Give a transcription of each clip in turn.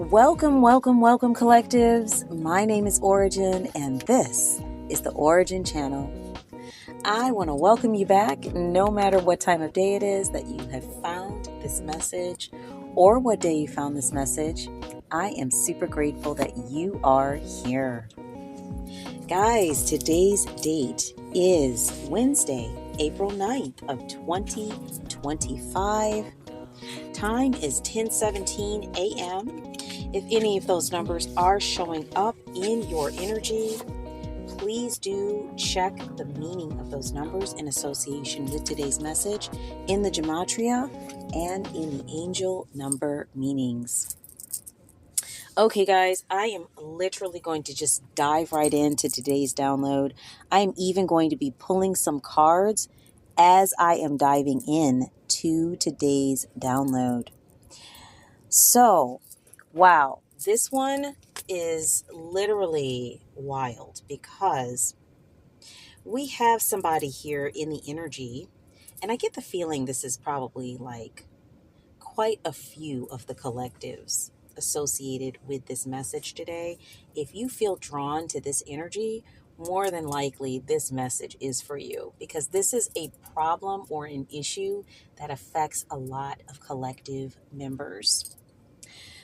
Welcome, collectives. My name is Ora-gen, and this is the Ora-gen Channel. I want to welcome you back, no matter what time of day it is that you have found this message or what day you found this message. I am super grateful that you are here. Guys, today's date is Wednesday, April 9th of 2025. Time is 10:17 a.m. If any of those numbers are showing up in your energy, please do check the meaning of those numbers in association with today's message in the gematria and in the angel number meanings. Okay, guys, I am literally going to just dive right into today's download. I am even going to be pulling some cards as I am diving in to today's download. So, wow, this one is literally wild because we have somebody here in the energy, and I get the feeling this is probably like quite a few of the collectives associated with this message today. If you feel drawn to this energy, more than likely this message is for you because this is a problem or an issue that affects a lot of collective members.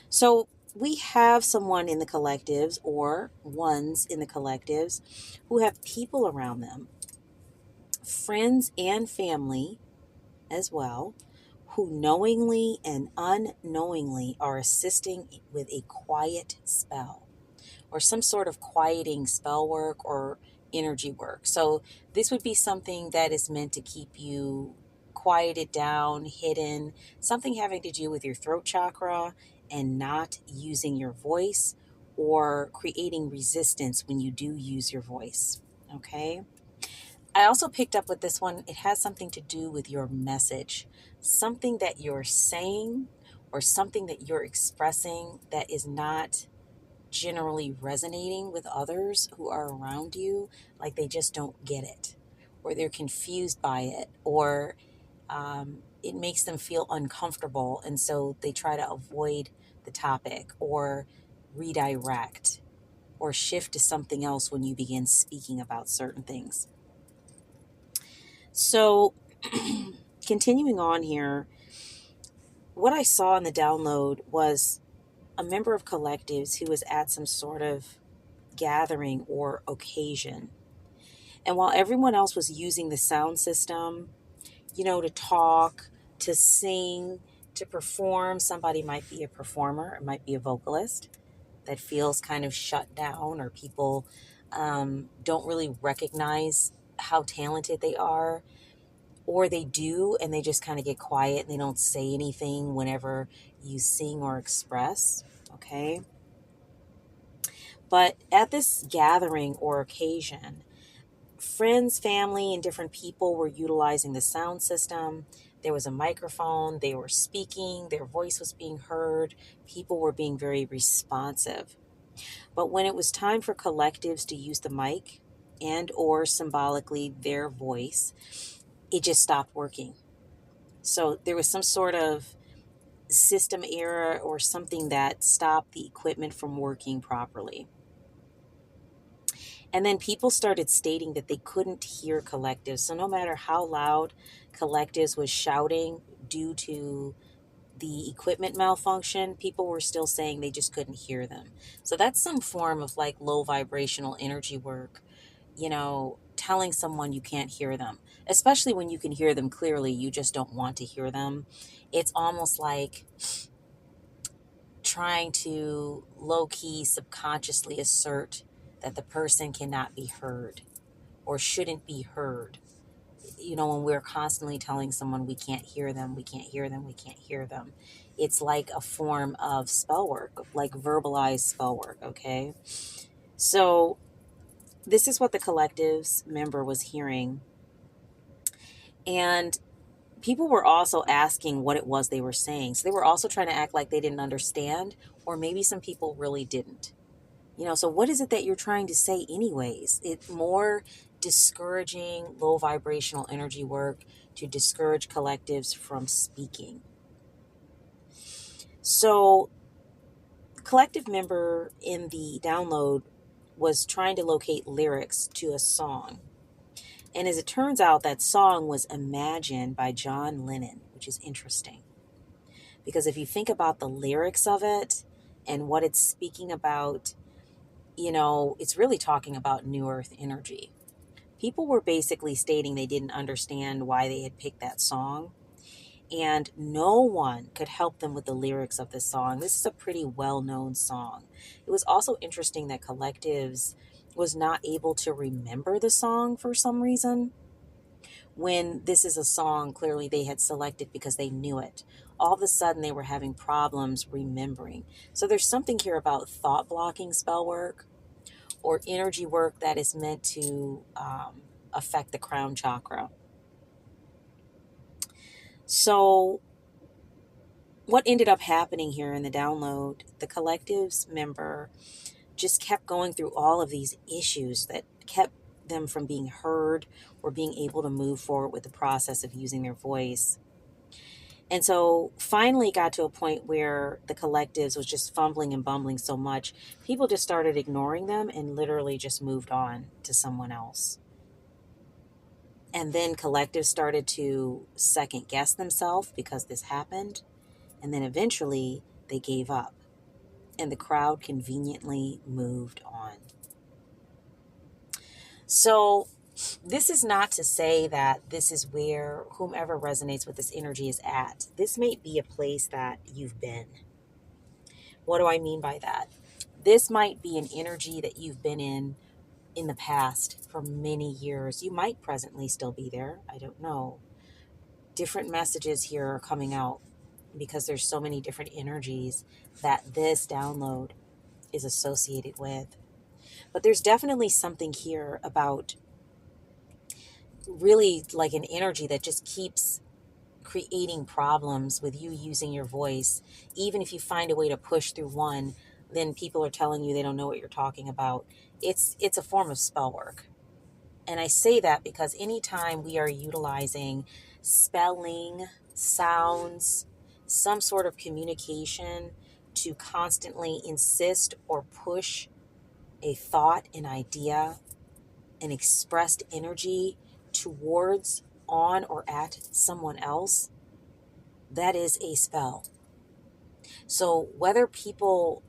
So we have someone in the collectives or ones in the collectives who have people around them, friends and family as well, who knowingly and unknowingly are assisting with a quiet spell or some sort of quieting spell work or energy work. So this would be something that is meant to keep you quieted down, hidden, something having to do with your throat chakra and not using your voice or creating resistance when you do use your voice. Okay. I also picked up with this one, it has something to do with your message, something that you're saying or something that you're expressing that is not generally resonating with others who are around you, like they just don't get it, or they're confused by it, or it makes them feel uncomfortable, and so they try to avoid the topic or redirect or shift to something else when you begin speaking about certain things. So, continuing on here, what I saw in the download was a member of collectives who was at some sort of gathering or occasion. And while everyone else was using the sound system, to talk, to sing, to perform, somebody might be a performer, it might be a vocalist that feels kind of shut down, or people don't really recognize how talented they are, or they do and they just kind of get quiet and they don't say anything whenever you sing or express. Okay. But at this gathering or occasion, friends, family, and different people were utilizing the sound system. There was a microphone, they were speaking, their voice was being heard, people were being very responsive. But when it was time for collectives to use the mic and or symbolically their voice, it just stopped working. So there was some sort of system error or something that stopped the equipment from working properly. And then people started stating that they couldn't hear collectives. So no matter how loud collectives was shouting due to the equipment malfunction, people were still saying they just couldn't hear them. So that's some form of like low vibrational energy work, telling someone you can't hear them, especially when you can hear them clearly, you just don't want to hear them. It's almost like trying to low-key subconsciously assert that the person cannot be heard or shouldn't be heard. When we're constantly telling someone we can't hear them, we can't hear them, we can't hear them, it's like a form of spell work, like verbalized spell work, okay? So this is what the collective's member was hearing. And people were also asking what it was they were saying. So they were also trying to act like they didn't understand, or maybe some people really didn't. So what is it that you're trying to say anyways? It's more discouraging low vibrational energy work to discourage collectives from speaking. So collective member in the download was trying to locate lyrics to a song. And as it turns out, that song was imagined by John Lennon, which is interesting. Because if you think about the lyrics of it and what it's speaking about, it's really talking about New Earth energy. People were basically stating they didn't understand why they had picked that song, and no one could help them with the lyrics of this song. This is a pretty well-known song. It was also interesting that Collectives was not able to remember the song for some reason, when this is a song clearly they had selected because they knew it. All of a sudden they were having problems remembering. So there's something here about thought blocking spell work or energy work that is meant to affect the crown chakra. So what ended up happening here in the download, the Collectives member just kept going through all of these issues that kept them from being heard or being able to move forward with the process of using their voice. And so finally got to a point where the Collectives was just fumbling and bumbling so much, people just started ignoring them and literally just moved on to someone else. And then Collectives started to second guess themselves because this happened. And then eventually they gave up and the crowd conveniently moved on. So this is not to say that this is where whomever resonates with this energy is at. This may be a place that you've been. What do I mean by that? This might be an energy that you've been in the past for many years. You might presently still be there. I don't know. Different messages here are coming out because there's so many different energies that this download is associated with. But there's definitely something here about really like an energy that just keeps creating problems with you using your voice. Even if you find a way to push through one, then people are telling you they don't know what you're talking about. It's a form of spell work. And I say that because anytime we are utilizing spelling, sounds, some sort of communication to constantly insist or push a thought, an idea, an expressed energy towards, on, or at someone else, that is a spell. So whether people,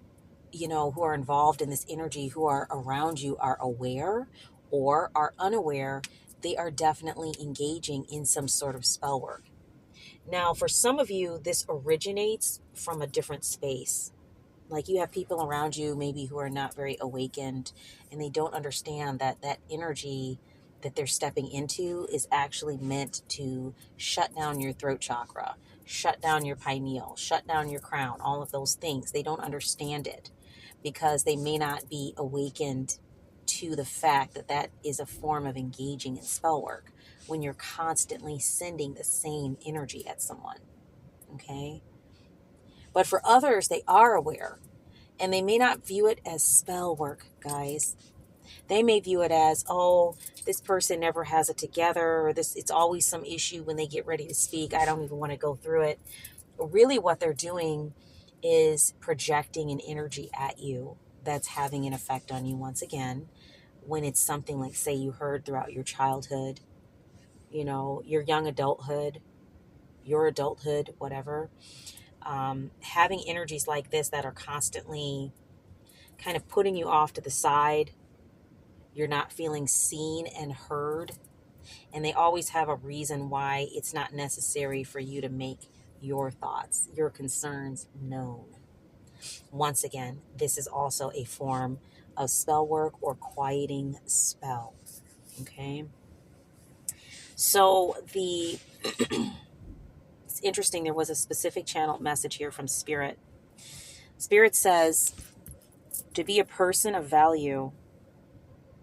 who are involved in this energy, who are around you, are aware or are unaware, they are definitely engaging in some sort of spell work. Now, for some of you, this originates from a different space. Like you have people around you maybe who are not very awakened and they don't understand that that energy that they're stepping into is actually meant to shut down your throat chakra, shut down your pineal, shut down your crown, all of those things. They don't understand it because they may not be awakened to the fact that that is a form of engaging in spell work when you're constantly sending the same energy at someone. Okay? But for others, they are aware. And they may not view it as spell work, guys. They may view it as, oh, this person never has it together, or it's always some issue when they get ready to speak. I don't even want to go through it. But really what they're doing is projecting an energy at you that's having an effect on you once again. When it's something like, say, you heard throughout your childhood, your young adulthood, your adulthood, whatever. Having energies like this that are constantly kind of putting you off to the side. You're not feeling seen and heard. And they always have a reason why it's not necessary for you to make your thoughts, your concerns known. Once again, this is also a form of spell work or quieting spell. Okay. So it's interesting. There was a specific channeled message here from Spirit. Spirit says, to be a person of value,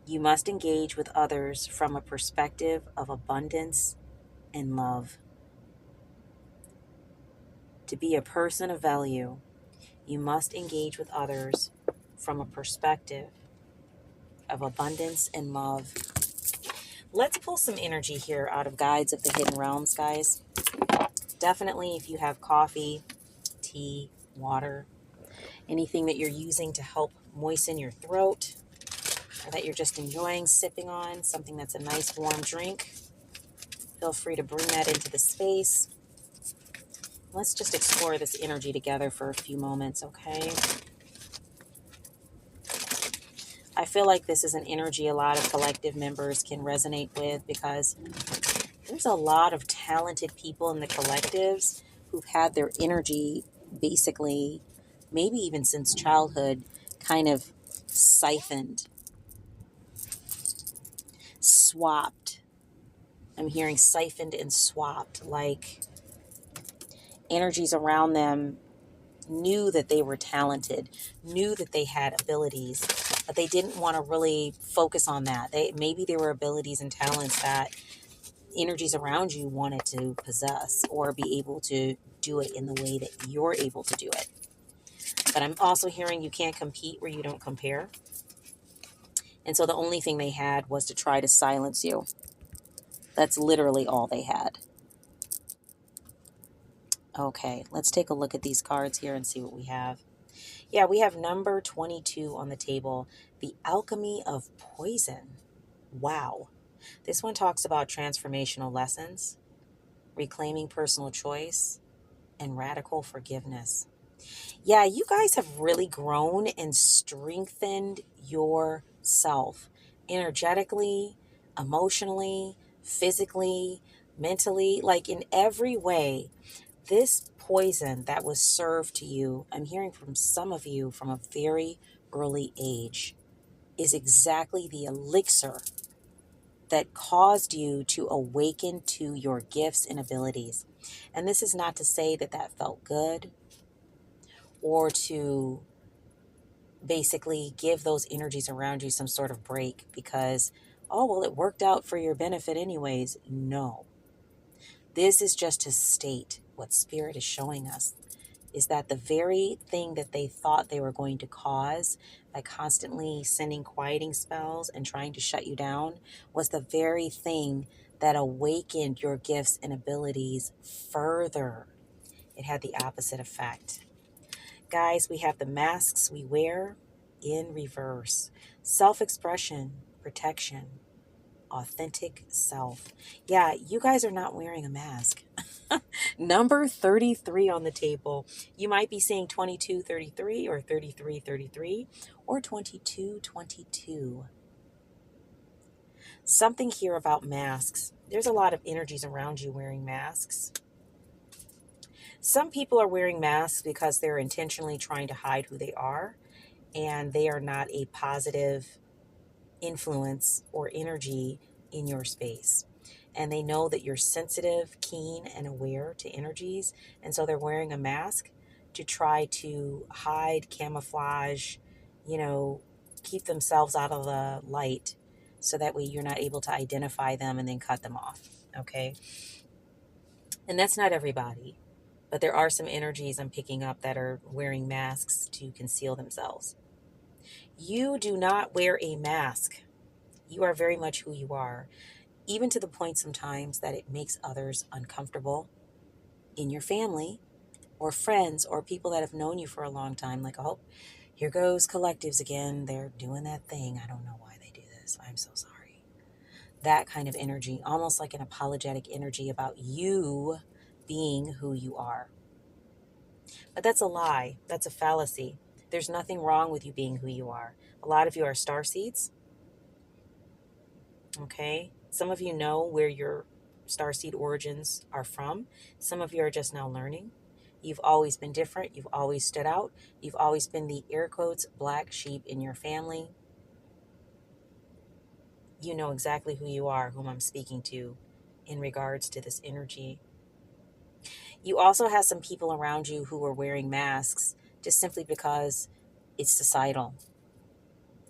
you must engage with others from a perspective of abundance and love. To be a person of value, you must engage with others from a perspective of abundance and love. Let's pull some energy here out of Guides of the Hidden Realms, guys. Definitely, if you have coffee, tea, water, anything that you're using to help moisten your throat, or that you're just enjoying sipping on, something that's a nice warm drink. Feel free to bring that into the space. Let's just explore this energy together for a few moments, okay? I feel like this is an energy a lot of collective members can resonate with, because there's a lot of talented people in the collectives who've had their energy basically, maybe even since childhood, kind of siphoned, swapped. I'm hearing siphoned and swapped, like energies around them knew that they were talented, knew that they had abilities, but they didn't want to really focus on that. Maybe there were abilities and talents that energies around you wanted to possess or be able to do it in the way that you're able to do it. But I'm also hearing you can't compete where you don't compare. And so the only thing they had was to try to silence you. That's literally all they had. Okay, let's take a look at these cards here and see what we have. Yeah, we have number 22 on the table, the alchemy of poison. Wow. This one talks about transformational lessons, reclaiming personal choice, and radical forgiveness. Yeah, you guys have really grown and strengthened yourself energetically, emotionally, physically, mentally, like in every way. This poison that was served to you, I'm hearing from some of you from a very early age, is exactly the elixir that caused you to awaken to your gifts and abilities. And this is not to say that that felt good, or to basically give those energies around you some sort of break because, oh, well, it worked out for your benefit anyways. No. This is just to state what Spirit is showing us, is that the very thing that they thought they were going to cause by constantly sending quieting spells and trying to shut you down was the very thing that awakened your gifts and abilities further. It had the opposite effect. Guys, we have the masks we wear in reverse. Self-expression, protection, authentic self. Yeah, you guys are not wearing a mask. Number 33 on the table. You might be saying 2233 or 3333 or 2222. Something here about masks. There's a lot of energies around you wearing masks. Some people are wearing masks because they're intentionally trying to hide who they are, and they are not a positive influence or energy in your space. And they know that you're sensitive, keen, and aware to energies. And so they're wearing a mask to try to hide, camouflage, keep themselves out of the light. So that way you're not able to identify them and then cut them off. Okay. And that's not everybody. But there are some energies I'm picking up that are wearing masks to conceal themselves. You do not wear a mask. You are very much who you are, even to the point sometimes that it makes others uncomfortable in your family or friends or people that have known you for a long time. Like, oh, here goes collectives again. They're doing that thing. I don't know why they do this. I'm so sorry. That kind of energy, almost like an apologetic energy about you being who you are. But that's a lie. That's a fallacy. There's nothing wrong with you being who you are. A lot of you are starseeds. Okay. Some of you know where your starseed origins are from. Some of you are just now learning. You've always been different. You've always stood out. You've always been the air quotes black sheep in your family. You know exactly who you are, whom I'm speaking to in regards to this energy. You also have some people around you who are wearing masks just simply because it's societal.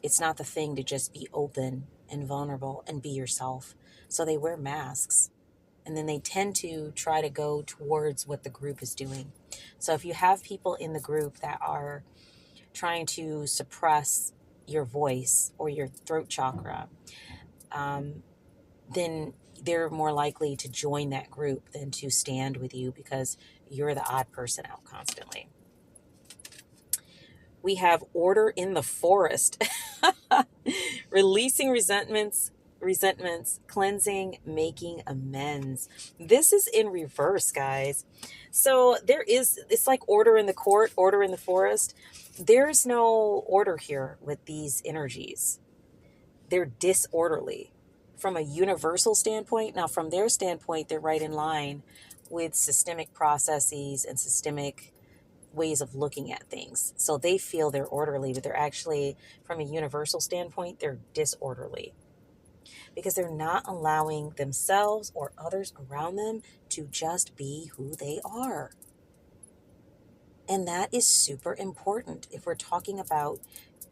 It's not the thing to just be open and vulnerable and be yourself. So they wear masks. And then they tend to try to go towards what the group is doing. So if you have people in the group that are trying to suppress your voice or your throat chakra, then they're more likely to join that group than to stand with you because you're the odd person out constantly. We have order in the forest. Releasing resentments, cleansing, making amends. This is in reverse, guys. So it's like order in the court, order in the forest. There's no order here with these energies. They're disorderly from a universal standpoint. Now, from their standpoint, they're right in line with systemic processes and systemic ways of looking at things. So they feel they're orderly, but they're actually, from a universal standpoint, they're disorderly because they're not allowing themselves or others around them to just be who they are. And that is super important if we're talking about,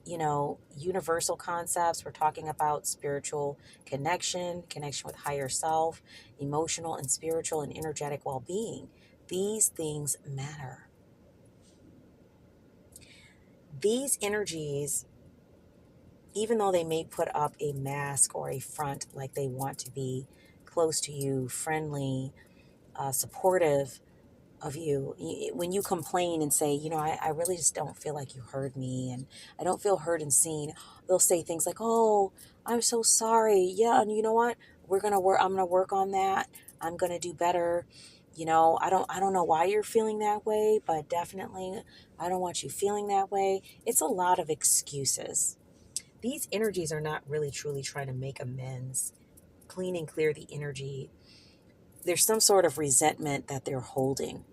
universal concepts. We're talking about spiritual connection with higher self, emotional and spiritual and energetic well-being. These things matter. These energies, even though they may put up a mask or a front like they want to be close to you, friendly, supportive of you, when you complain and say, I really just don't feel like you heard me and I don't feel heard and seen, they'll say things like, oh, I'm so sorry. Yeah, and you know what? I'm going to work on that. I'm going to do better. I don't know why you're feeling that way, but definitely I don't want you feeling that way. It's a lot of excuses. These energies are not really truly trying to make amends, clean and clear the energy. There's some sort of resentment that they're holding.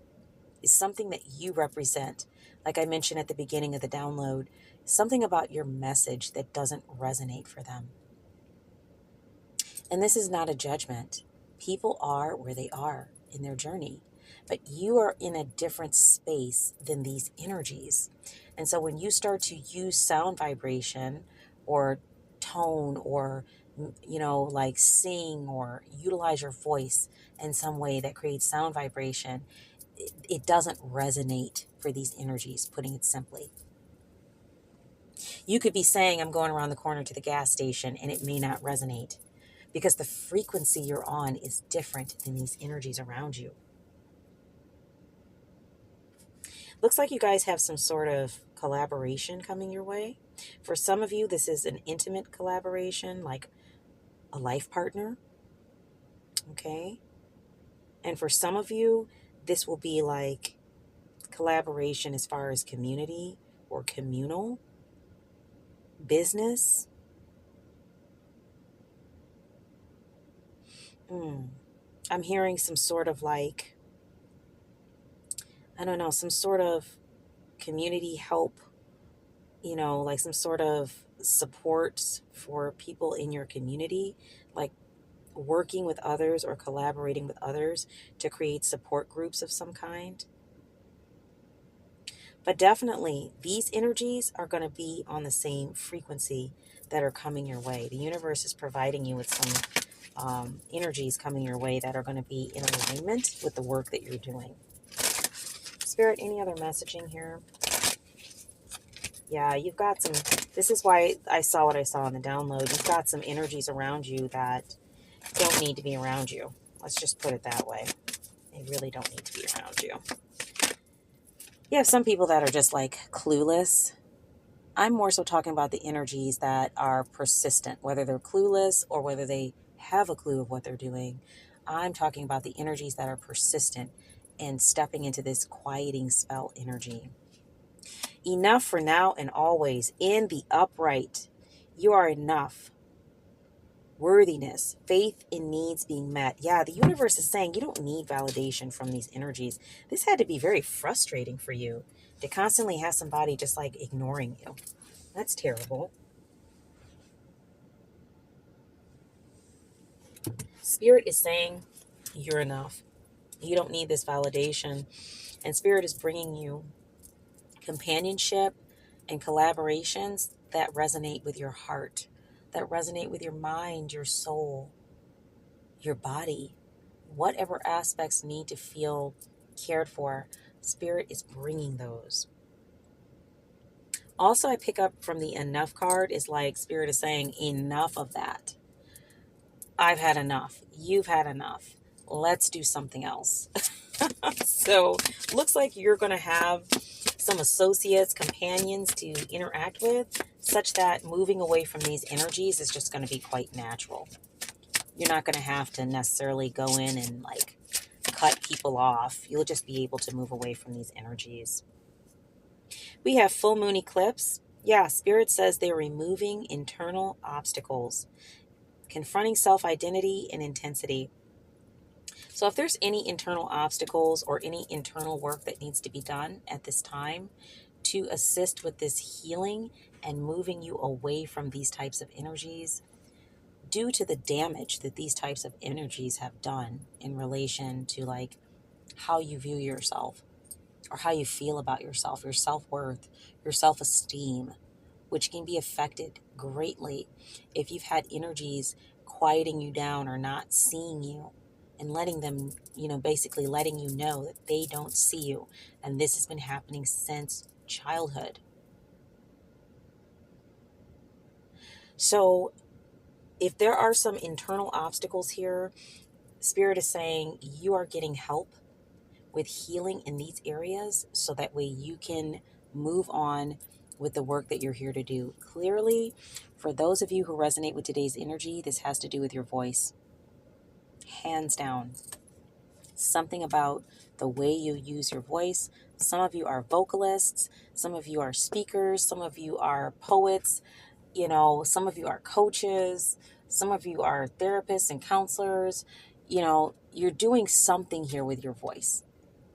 It's something that you represent. Like I mentioned at the beginning of the download, something about your message that doesn't resonate for them. And this is not a judgment. People are where they are in their journey, but you are in a different space than these energies. And so when you start to use sound vibration or tone or, like sing or utilize your voice in some way that creates sound vibration, it doesn't resonate for these energies, putting it simply. You could be saying, I'm going around the corner to the gas station, and it may not resonate because the frequency you're on is different than these energies around you. Looks like you guys have some sort of collaboration coming your way. For some of you, this is an intimate collaboration, like a life partner. Okay. And for some of you, this will be like collaboration as far as community or communal, business. I'm hearing some sort of like, I don't know, some sort of community help, like some sort of support for people in your community, like working with others or collaborating with others to create support groups of some kind. But definitely, these energies are going to be on the same frequency that are coming your way. The universe is providing you with some energies coming your way that are going to be in alignment with the work that you're doing. Spirit, any other messaging here? Yeah, you've got some, this is why I saw what I saw in the download. You've got some energies around you that don't need to be around you. Let's just put it that way. They really don't need to be around you. You have some people that are just like clueless. I'm more so talking about the energies that are persistent, whether they're clueless or whether they have a clue of what they're doing. I'm talking about the energies that are persistent and stepping into this quieting spell energy. Enough for now and always. In the upright, you are enough. Worthiness, faith in needs being met. Yeah, the universe is saying you don't need validation from these energies. This had to be very frustrating for you to constantly have somebody just like ignoring you. That's terrible. Spirit is saying you're enough. You don't need this validation. And Spirit is bringing you companionship and collaborations that resonate with your heart, that resonate with your mind, your soul, your body. Whatever aspects need to feel cared for, Spirit is bringing those. Also, I pick up from the enough card is like Spirit is saying enough of that. I've had enough. You've had enough. Let's do something else. So looks like you're going to have some associates, companions to interact with, such that moving away from these energies is just going to be quite natural. You're not going to have to necessarily go in and like cut people off. You'll just be able to move away from these energies. We have full moon eclipse. Yeah, Spirit says they're removing internal obstacles, confronting self-identity and intensity. So if there's any internal obstacles or any internal work that needs to be done at this time to assist with this healing and moving you away from these types of energies, due to the damage that these types of energies have done in relation to like how you view yourself or how you feel about yourself, your self-worth, your self-esteem, which can be affected greatly if you've had energies quieting you down or not seeing you and letting them, basically letting you know that they don't see you. And this has been happening since childhood. So if there are some internal obstacles here, Spirit is saying you are getting help with healing in these areas so that way you can move on with the work that you're here to do. Clearly, for those of you who resonate with today's energy, this has to do with your voice. Hands down. Something about the way you use your voice. Some of you are vocalists, some of you are speakers, some of you are poets, some of you are coaches, some of you are therapists and counselors. You're doing something here with your voice.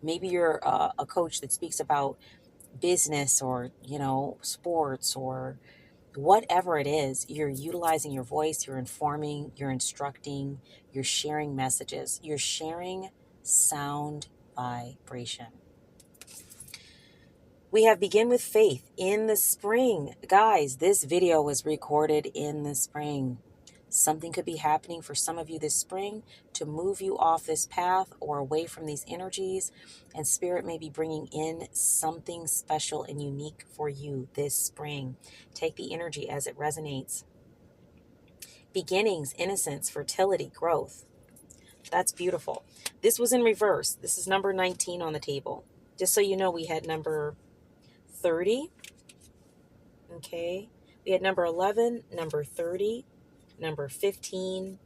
Maybe you're a coach that speaks about business or, sports or whatever it is. You're utilizing your voice, you're informing, you're instructing, you're sharing messages, you're sharing sound vibration. We have Begin with Faith in the spring. Guys, this video was recorded in the spring. Something could be happening for some of you this spring to move you off this path or away from these energies. And Spirit may be bringing in something special and unique for you this spring. Take the energy as it resonates. Beginnings, innocence, fertility, growth. That's beautiful. This was in reverse. This is number 19 on the table. Just so you know, we had number 30. Okay. We had number 11, number 30, number 15,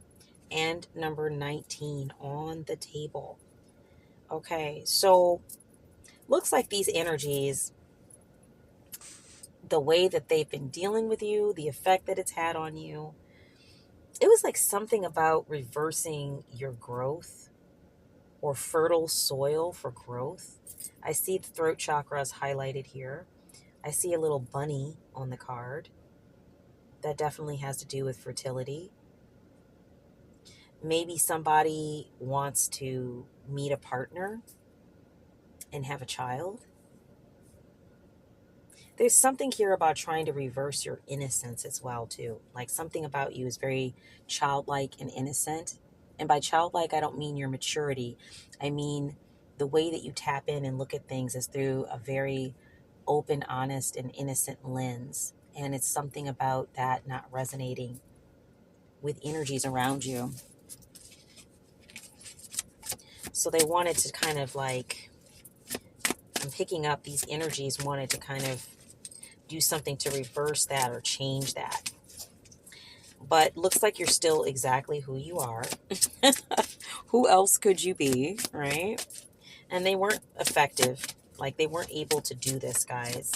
and number 19 on the table. Okay. So looks like these energies, the way that they've been dealing with you, the effect that it's had on you, it was like something about reversing your growth or fertile soil for growth. I see the throat chakras highlighted here. I see a little bunny on the card. That definitely has to do with fertility. Maybe somebody wants to meet a partner and have a child. There's something here about trying to reverse your innocence as well, too. Like something about you is very childlike and innocent. And by childlike, I don't mean your maturity. I mean the way that you tap in and look at things is through a very open, honest, and innocent lens. And it's something about that not resonating with energies around you. So they wanted to kind of like, I'm picking up these energies, wanted to kind of do something to reverse that or change that. But looks like you're still exactly who you are. Who else could you be, right? And they weren't effective. Like they weren't able to do this, guys.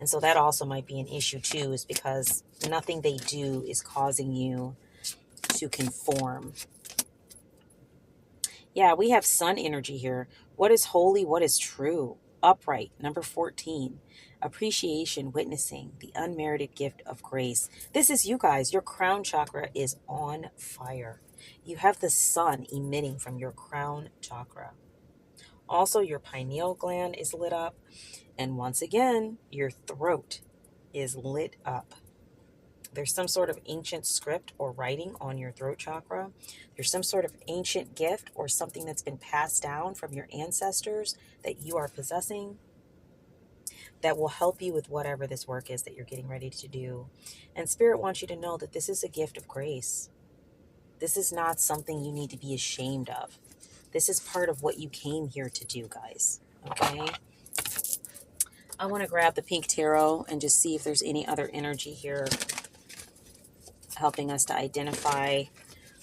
And so that also might be an issue too, is because nothing they do is causing you to conform. Yeah, we have sun energy here. What is holy? What is true? Upright, number 14. Appreciation, witnessing, the unmerited gift of grace. This is you guys. Your crown chakra is on fire. You have the sun emitting from your crown chakra. Also, your pineal gland is lit up. And once again, your throat is lit up. There's some sort of ancient script or writing on your throat chakra. There's some sort of ancient gift or something that's been passed down from your ancestors that you are possessing that will help you with whatever this work is that you're getting ready to do. And Spirit wants you to know that this is a gift of grace. This is not something you need to be ashamed of. This is part of what you came here to do, guys. Okay. I want to grab the pink tarot and just see if there's any other energy here helping us to identify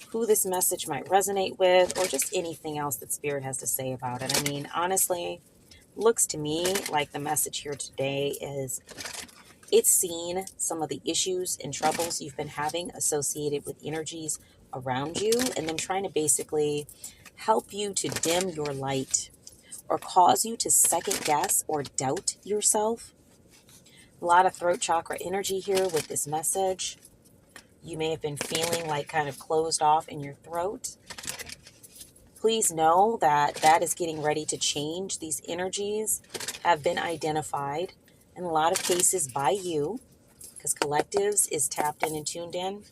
who this message might resonate with, or just anything else that Spirit has to say about it. I mean, honestly, looks to me like the message here today is it's seen some of the issues and troubles you've been having associated with energies around you, and then trying to basically help you to dim your light or cause you to second guess or doubt yourself. A lot of throat chakra energy here with this message. You may have been feeling like kind of closed off in your throat. Please know that that is getting ready to change. These energies have been identified in a lot of cases by you, because collectives is tapped in and tuned in.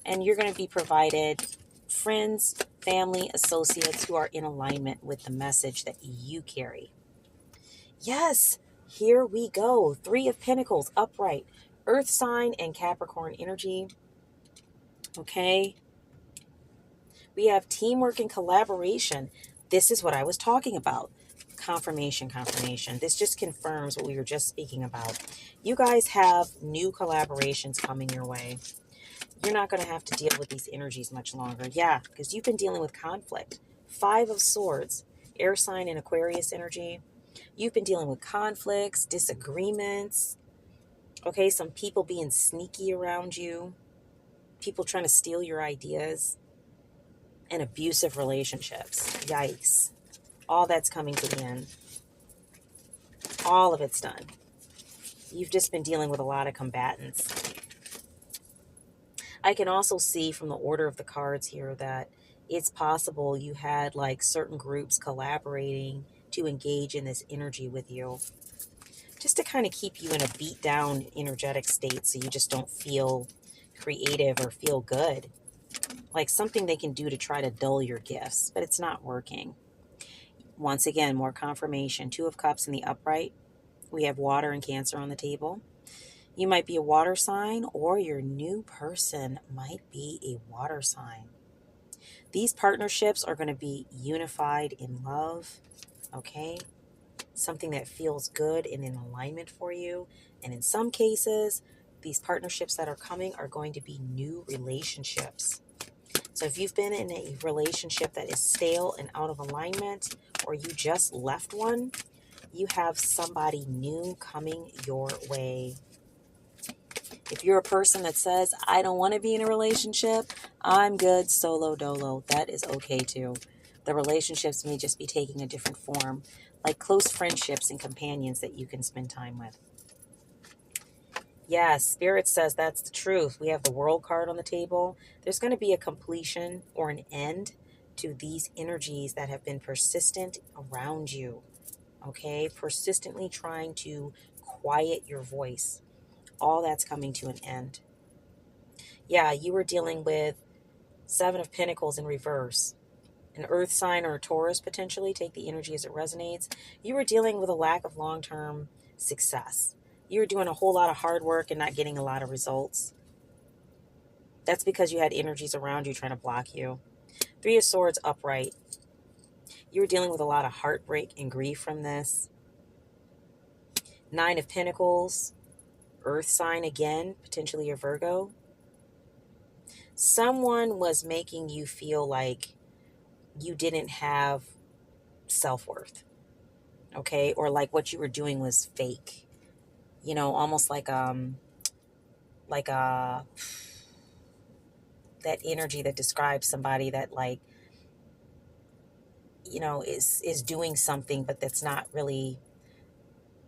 And you're going to be provided friends, family, associates who are in alignment with the message that you carry. Yes, here we go. 3 of Pentacles, upright, Earth sign and Capricorn energy. Okay. We have teamwork and collaboration. This is what I was talking about. Confirmation, confirmation. This just confirms what we were just speaking about. You guys have new collaborations coming your way. You're not going to have to deal with these energies much longer. Yeah, because you've been dealing with conflict. 5 of Swords, air sign and Aquarius energy. You've been dealing with conflicts, disagreements. Okay, some people being sneaky around you. People trying to steal your ideas. And abusive relationships. Yikes. All that's coming to the end. All of it's done. You've just been dealing with a lot of combatants. I can also see from the order of the cards here that it's possible you had like certain groups collaborating to engage in this energy with you, just to kind of keep you in a beat down energetic state so you just don't feel creative or feel good. Like something they can do to try to dull your gifts, but it's not working. Once again, more confirmation. 2 of Cups in the upright. We have water and Cancer on the table. You might be a water sign, or your new person might be a water sign. These partnerships are going to be unified in love, okay? Something that feels good and in alignment for you. And in some cases, these partnerships that are coming are going to be new relationships. So if you've been in a relationship that is stale and out of alignment, or you just left one, you have somebody new coming your way. If you're a person that says, I don't want to be in a relationship, I'm good solo dolo, that is okay too. The relationships may just be taking a different form, like close friendships and companions that you can spend time with. Yes, Spirit says that's the truth. We have the World card on the table. There's going to be a completion or an end to these energies that have been persistent around you. Okay, persistently trying to quiet your voice. All that's coming to an end. Yeah, you were dealing with 7 of Pentacles in reverse. An earth sign or a Taurus potentially. Take the energy as it resonates. You were dealing with a lack of long-term success. You were doing a whole lot of hard work and not getting a lot of results. That's because you had energies around you trying to block you. 3 of Swords upright. You were dealing with a lot of heartbreak and grief from this. 9 of Pentacles. Earth sign again, potentially a Virgo. Someone was making you feel like you didn't have self-worth, okay? Or like what you were doing was fake. You know, almost like that energy that describes somebody that like, you know, is doing something, but that's not really,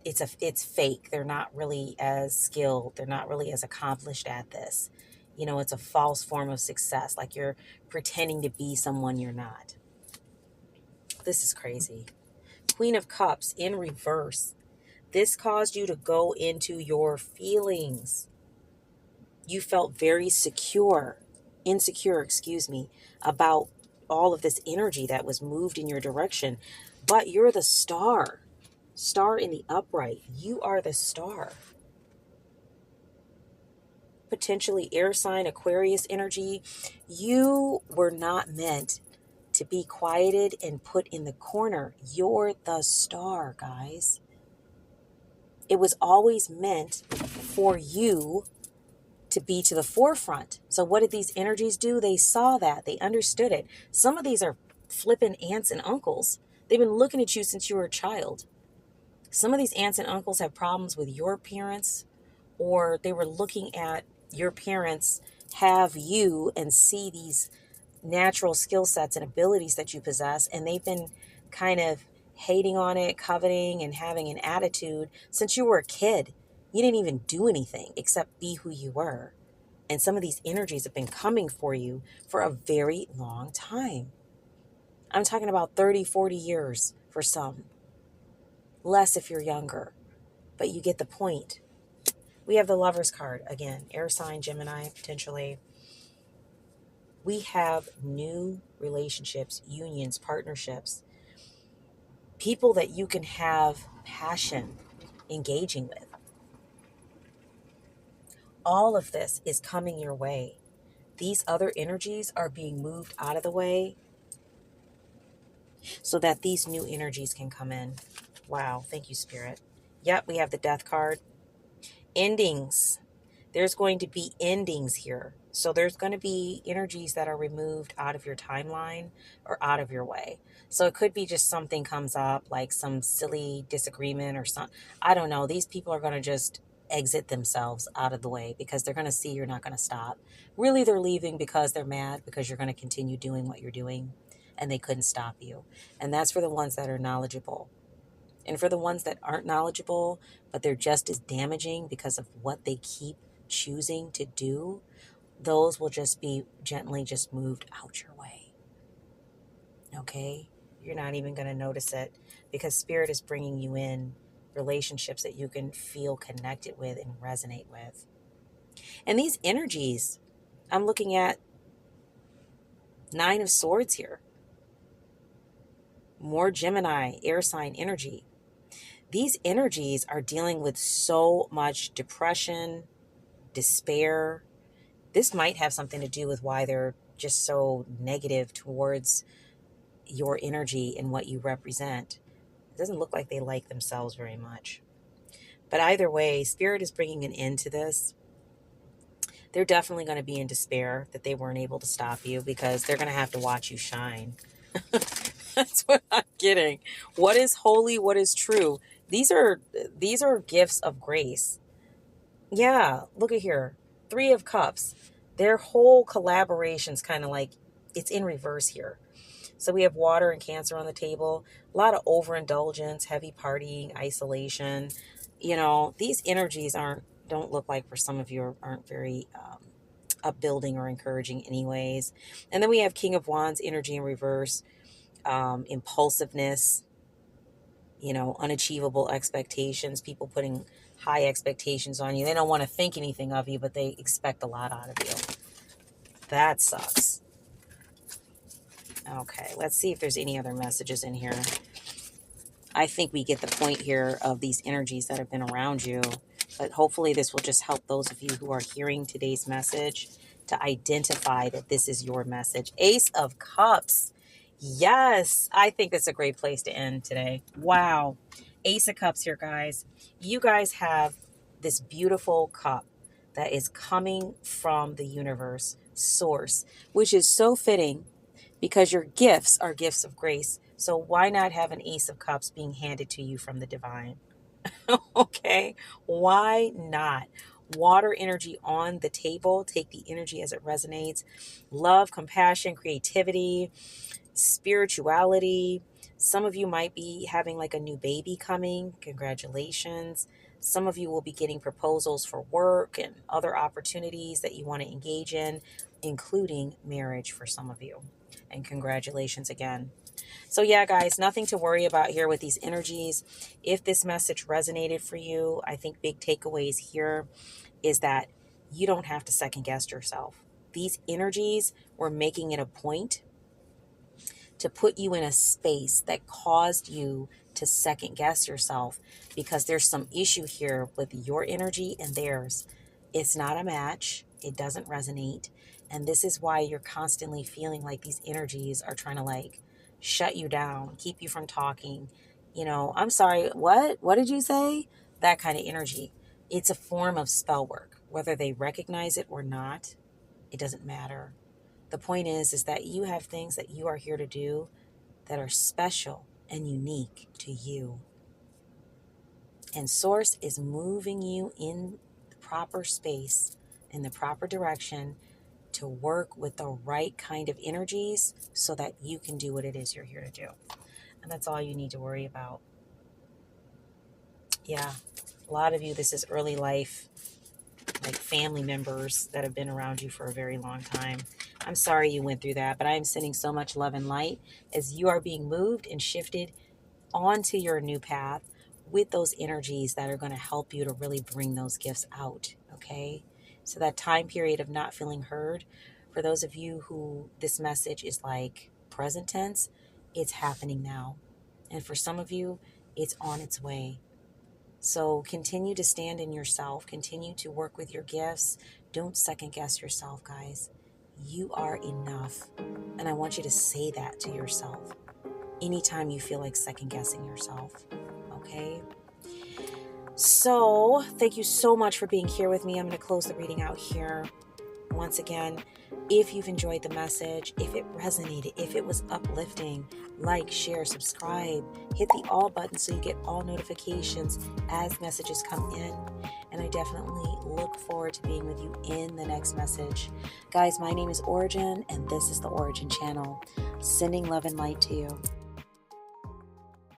it's fake. They're not really as skilled. They're not really as accomplished at this. You know, it's a false form of success. Like you're pretending to be someone you're not. This is crazy. Queen of Cups in reverse. This caused you to go into your feelings. You felt very insecure, about all of this energy that was moved in your direction. But you're the star. Star in the upright. You are the star. Potentially air sign, Aquarius energy. You were not meant to be quieted and put in the corner. You're the star, guys. It was always meant for you to be to the forefront. So what did these energies do? They saw that. They understood it. Some of these are flipping aunts and uncles. They've been looking at you since you were a child. Some of these aunts and uncles have problems with your parents, or they were looking at your parents have you and see these natural skill sets and abilities that you possess, and they've been kind of hating on it, coveting, and having an attitude since you were a kid. You didn't even do anything except be who you were. And some of these energies have been coming for you for a very long time. I'm talking about 30, 40 years for some. Less if you're younger. But you get the point. We have the Lover's card again. Air sign, Gemini, potentially. We have new relationships, unions, partnerships. People that you can have passion engaging with. All of this is coming your way. These other energies are being moved out of the way so that these new energies can come in. Wow. Thank you, Spirit. Yep, we have the Death card. Endings. There's going to be endings here. So there's going to be energies that are removed out of your timeline or out of your way. So it could be just something comes up, like some silly disagreement or something. I don't know. These people are going to just exit themselves out of the way because they're going to see you're not going to stop. Really, they're leaving because they're mad because you're going to continue doing what you're doing and they couldn't stop you. And that's for the ones that are knowledgeable. And for the ones that aren't knowledgeable, but they're just as damaging because of what they keep choosing to do, those will just be gently just moved out your way. Okay? You're not even going to notice it because Spirit is bringing you in relationships that you can feel connected with and resonate with. And these energies, I'm looking at 9 of Swords here. More Gemini, air sign energy. These energies are dealing with so much depression, despair. This might have something to do with why they're just so negative towards your energy and what you represent. It doesn't look like they like themselves very much. But either way, Spirit is bringing an end to this. They're definitely going to be in despair that they weren't able to stop you because they're going to have to watch you shine. That's what I'm getting. What is holy? What is true? These are gifts of grace. Yeah, look at here. 3 of Cups. Their whole collaboration's kind of like, it's in reverse here. So we have water and Cancer on the table. A lot of overindulgence, heavy partying, isolation. You know, these energies don't look like for some of you aren't very upbuilding or encouraging anyways. And then we have King of Wands, energy in reverse. Impulsiveness, unachievable expectations, people putting high expectations on you. They don't want to think anything of you, but they expect a lot out of you. That sucks. Okay, let's see if there's any other messages in here. I think we get the point here of these energies that have been around you, but hopefully this will just help those of you who are hearing today's message to identify that this is your message. Ace of Cups. Yes, I think that's a great place to end today. Wow. Ace of Cups here, guys. You guys have this beautiful cup that is coming from the universe, source, which is so fitting because your gifts are gifts of grace. So why not have an Ace of Cups being handed to you from the divine? Okay, why not? Water energy on the table. Take the energy as it resonates. Love, compassion, creativity, spirituality. Some of you might be having like a new baby coming. Congratulations. Some of you will be getting proposals for work and other opportunities that you want to engage in, including marriage for some of you. And congratulations again. So yeah, guys, nothing to worry about here with these energies. If this message resonated for you, I think big takeaways here is that you don't have to second guess yourself. These energies were making it a point to put you in a space that caused you to second guess yourself because there's some issue here with your energy and theirs. It's not a match. It doesn't resonate. And this is why you're constantly feeling like these energies are trying to like shut you down, keep you from talking. I'm sorry, what did you say? That kind of energy. It's a form of spell work. Whether they recognize it or not, it doesn't matter. The point is that you have things that you are here to do that are special and unique to you. And Source is moving you in the proper space, in the proper direction, to work with the right kind of energies so that you can do what it is you're here to do. And that's all you need to worry about. Yeah, a lot of you, this is early life, like family members that have been around you for a very long time. I'm sorry you went through that, but I am sending so much love and light as you are being moved and shifted onto your new path with those energies that are going to help you to really bring those gifts out. Okay. So that time period of not feeling heard, for those of you who this message is like present tense, it's happening now. And for some of you, it's on its way. So continue to stand in yourself, continue to work with your gifts. Don't second guess yourself, guys. You are enough. And I want you to say that to yourself anytime you feel like second guessing yourself. Okay? So thank you so much for being here with me. I'm going to close the reading out here. Once again, if you've enjoyed the message, if it resonated, if it was uplifting, like, share, subscribe, hit the all button so you get all notifications as messages come in. And I definitely look forward to being with you in the next message. Guys, my name is Ora-gen, and this is the Ora-gen Channel, sending love and light to you.